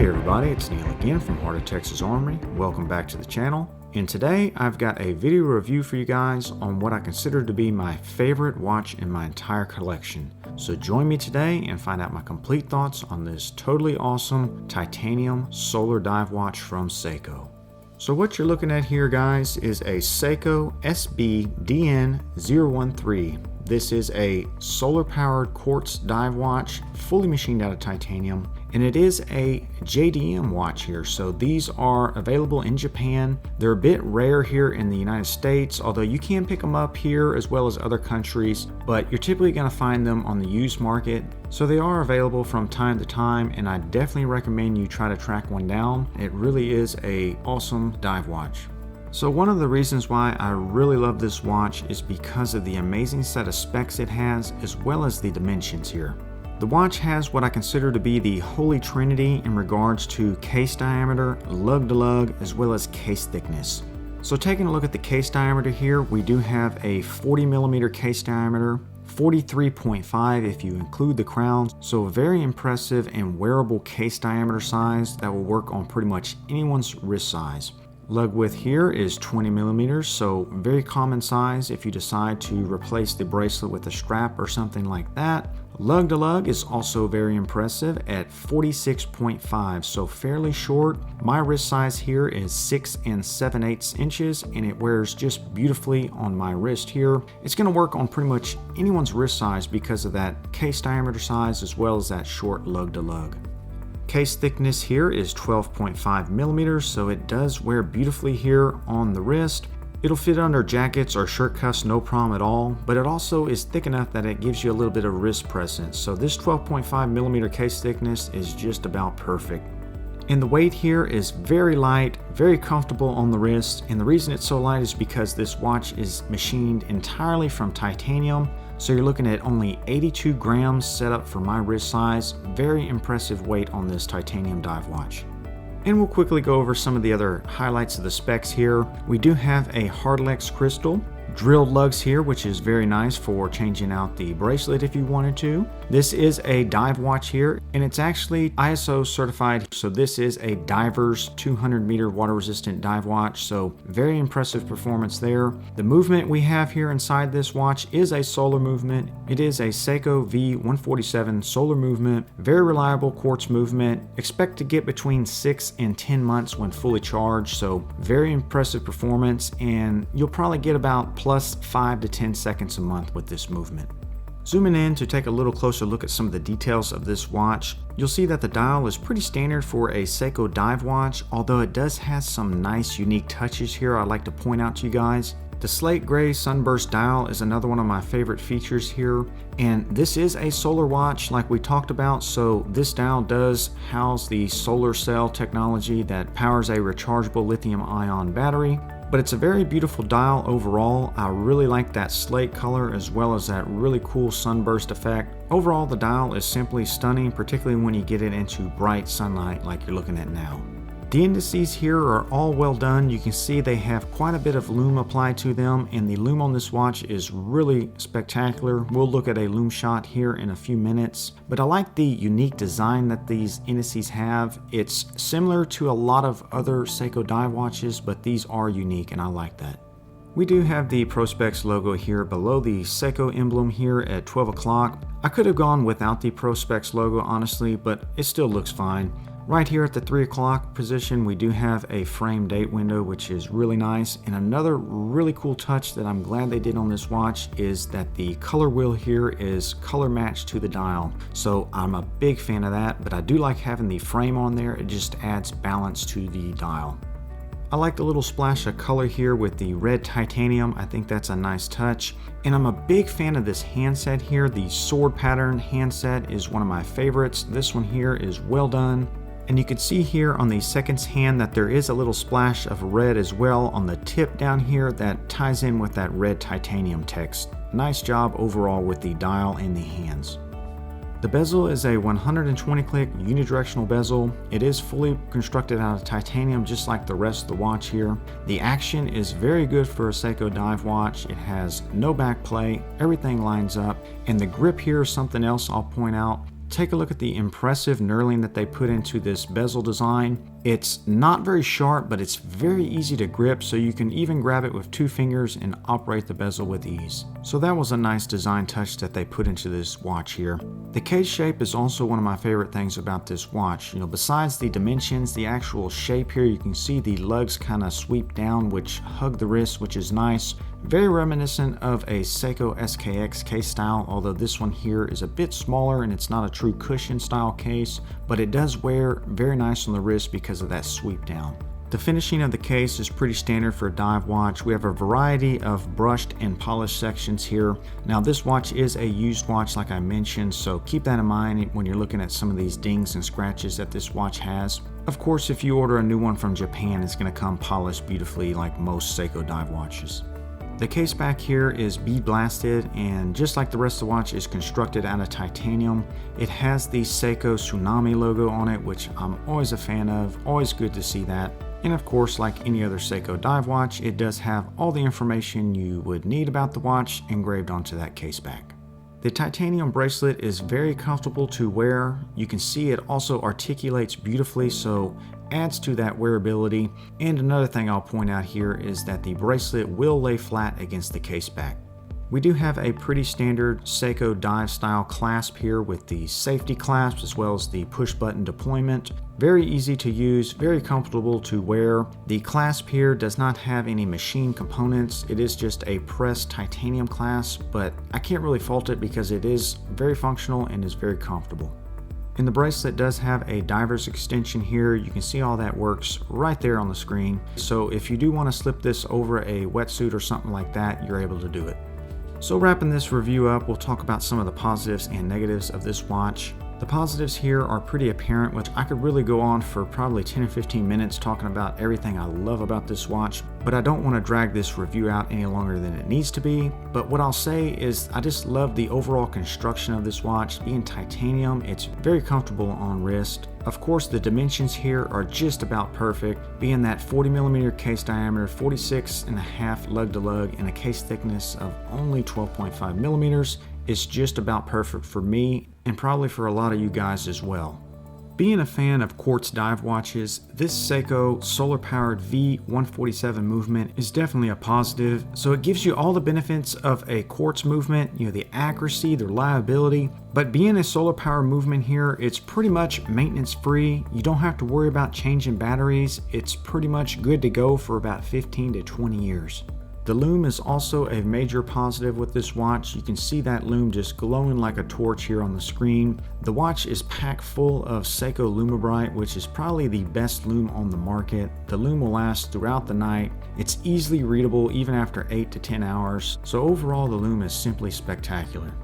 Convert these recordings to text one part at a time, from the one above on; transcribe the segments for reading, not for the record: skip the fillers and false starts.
Hey everybody, it's Neil again from Heart of Texas Armory. Welcome back to the channel. And today I've got a video review for you guys on what I consider to be my favorite watch in my entire collection. So join me today and find out my complete thoughts on this totally awesome titanium solar dive watch from Seiko. So what you're looking at here, guys, is a Seiko SBDN013. This is a solar-powered quartz dive watch, fully machined out of titanium, and it is a JDM watch here. So these are available in Japan. They're a bit rare here in the United States, although you can pick them up here as well as other countries, but you're typically going to find them on the used market. So they are available from time to time, and I definitely recommend you try to track one down. It really is an awesome dive watch. So one of the reasons why I really love this watch is because of the amazing set of specs it has, as well as the dimensions here. The watch has what I consider to be the holy trinity in regards to case diameter, lug to lug, as well as case thickness. So taking a look at the case diameter here, we do have a 40mm case diameter, 43.5 if you include the crowns, so a very impressive and wearable case diameter size that will work on pretty much anyone's wrist size. Lug width here is 20mm, so very common size if you decide to replace the bracelet with a strap or something like that. Lug to lug is also very impressive at 46.5, so fairly short. My wrist size here is 6 7/8 inches, and it wears just beautifully on my wrist here. It's going to work on pretty much anyone's wrist size because of that case diameter size as well as that short lug to lug. Case thickness here is 12.5mm, so it does wear beautifully here on the wrist. It'll fit under jackets or shirt cuffs no problem at all, but it also is thick enough that it gives you a little bit of wrist presence. So this 12.5mm case thickness is just about perfect. And the weight here is very light, very comfortable on the wrist, and the reason it's so light is because this watch is machined entirely from titanium. So you're looking at only 82 grams set up for my wrist size. Very impressive weight on this titanium dive watch. And we'll quickly go over some of the other highlights of the specs here. We do have a Hardlex crystal, drilled lugs here, which is very nice for changing out the bracelet if you wanted to. This is a dive watch here, and it's actually ISO certified. So this is a diver's 200-meter water-resistant dive watch, so very impressive performance there. The movement we have here inside this watch is a solar movement. It is a Seiko V147 solar movement, very reliable quartz movement. Expect to get between 6 and 10 months when fully charged, so very impressive performance, and you'll probably get about plus 5 to 10 seconds a month with this movement. Zooming in to take a little closer look at some of the details of this watch, you'll see that the dial is pretty standard for a Seiko dive watch, although it does have some nice unique touches here I'd like to point out to you guys. The slate gray sunburst dial is another one of my favorite features here, and this is a solar watch like we talked about, so this dial does house the solar cell technology that powers a rechargeable lithium-ion battery. But it's a very beautiful dial overall. I really like that slate color as well as that really cool sunburst effect. Overall, the dial is simply stunning, particularly when you get it into bright sunlight like you're looking at now. The indices here are all well done. You can see they have quite a bit of lume applied to them, and the lume on this watch is really spectacular. We'll look at a lume shot here in a few minutes, but I like the unique design that these indices have. It's similar to a lot of other Seiko dive watches, but these are unique, and I like that. We do have the Prospex logo here below the Seiko emblem here at 12 o'clock. I could have gone without the Prospex logo, honestly, but it still looks fine. Right here at the 3 o'clock position, we do have a frame date window, which is really nice. And another really cool touch that I'm glad they did on this watch is that the color wheel here is color matched to the dial. So I'm a big fan of that, but I do like having the frame on there. It just adds balance to the dial. I like the little splash of color here with the red titanium. I think that's a nice touch. And I'm a big fan of this handset here. The sword pattern handset is one of my favorites. This one here is well done. And you can see here on the seconds hand that there is a little splash of red as well on the tip down here that ties in with that red titanium text. Nice job overall with the dial and the hands. The bezel is a 120 click unidirectional bezel. It is fully constructed out of titanium just like the rest of the watch here. The action is very good for a Seiko dive watch. It has no back play, everything lines up, and the grip here is something else I'll point out. Take a look at the impressive knurling that they put into this bezel design. It's not very sharp, but it's very easy to grip, so you can even grab it with 2 fingers and operate the bezel with ease. So that was a nice design touch that they put into this watch here. The case shape is also one of my favorite things about this watch. Besides the dimensions, the actual shape here, you can see the lugs kind of sweep down, which hug the wrist, which is nice. Very reminiscent of a Seiko SKX case style, although this one here is a bit smaller and it's not a true cushion style case, but it does wear very nice on the wrist because of that sweep down. The finishing of the case is pretty standard for a dive watch. We have a variety of brushed and polished sections here. Now this watch is a used watch like I mentioned, so keep that in mind when you're looking at some of these dings and scratches that this watch has. Of course, if you order a new one from Japan, it's going to come polished beautifully like most Seiko dive watches. The case back here is bead blasted, and just like the rest of the watch is constructed out of titanium. It has the Seiko Tsunami logo on it, which I'm always a fan of, always good to see that. And of course, like any other Seiko dive watch, it does have all the information you would need about the watch engraved onto that case back. The titanium bracelet is very comfortable to wear. You can see it also articulates beautifully, so adds to that wearability. And another thing I'll point out here is that the bracelet will lay flat against the case back. We do have a pretty standard Seiko dive style clasp here with the safety clasp as well as the push button deployment. Very easy to use, very comfortable to wear. The clasp here does not have any machine components. It is just a pressed titanium clasp, but I can't really fault it because it is very functional and is very comfortable. And the bracelet does have a diver's extension here. You can see all that works right there on the screen. So if you do want to slip this over a wetsuit or something like that, you're able to do it. So wrapping this review up, we'll talk about some of the positives and negatives of this watch. The positives here are pretty apparent, which I could really go on for probably 10 or 15 minutes talking about everything I love about this watch, but I don't want to drag this review out any longer than it needs to be. But what I'll say is I just love the overall construction of this watch. Being titanium, it's very comfortable on wrist. Of course, the dimensions here are just about perfect, being that 40mm case diameter, 46.5 lug to lug, and a case thickness of only 12.5mm. It's just about perfect for me and probably for a lot of you guys as well. Being a fan of quartz dive watches, this Seiko solar-powered V147 movement is definitely a positive. So it gives you all the benefits of a quartz movement, the accuracy, the reliability. But being a solar-powered movement here, it's pretty much maintenance-free. You don't have to worry about changing batteries. It's pretty much good to go for about 15 to 20 years. The lume is also a major positive with this watch. You can see that lume just glowing like a torch here on the screen. The watch is packed full of Seiko Lumibrite, which is probably the best lume on the market. The lume will last throughout the night. It's easily readable even after 8 to 10 hours. So overall, the lume is simply spectacular.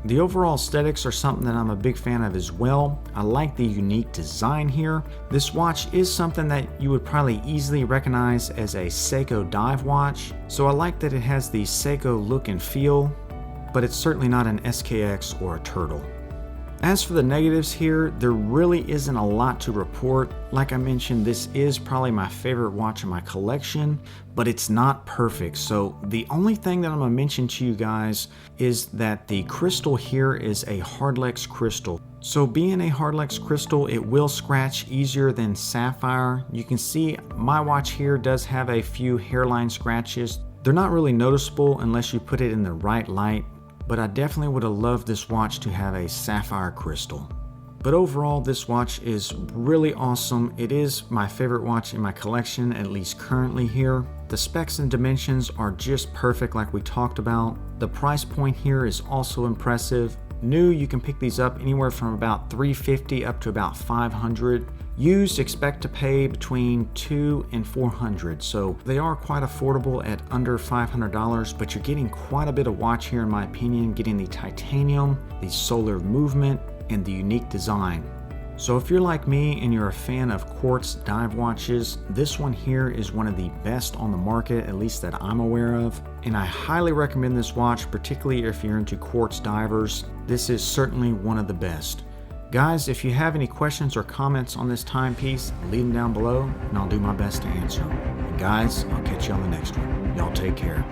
The overall aesthetics are something that I'm a big fan of as well. I like the unique design here. This watch is something that you would probably easily recognize as a Seiko dive watch. So I like that it has the Seiko look and feel, but it's certainly not an SKX or a Turtle. As for the negatives here, there really isn't a lot to report. Like I mentioned, this is probably my favorite watch in my collection, but it's not perfect. So the only thing that I'm gonna mention to you guys is that the crystal here is a Hardlex crystal. So being a Hardlex crystal, it will scratch easier than sapphire. You can see my watch here does have a few hairline scratches. They're not really noticeable unless you put it in the right light, but I definitely would have loved this watch to have a sapphire crystal. But overall, this watch is really awesome. It is my favorite watch in my collection, at least currently here. The specs and dimensions are just perfect like we talked about. The price point here is also impressive. New, you can pick these up anywhere from about $350 up to about $500. Used, expect to pay between $200 and $400, so they are quite affordable at under $500, but you're getting quite a bit of watch here in my opinion, getting the titanium, the solar movement, and the unique design. So if you're like me and you're a fan of quartz dive watches, this one here is one of the best on the market, at least that I'm aware of. And I highly recommend this watch, particularly if you're into quartz divers. This is certainly one of the best. Guys, if you have any questions or comments on this timepiece, leave them down below and I'll do my best to answer them. And guys, I'll catch you on the next one. Y'all take care.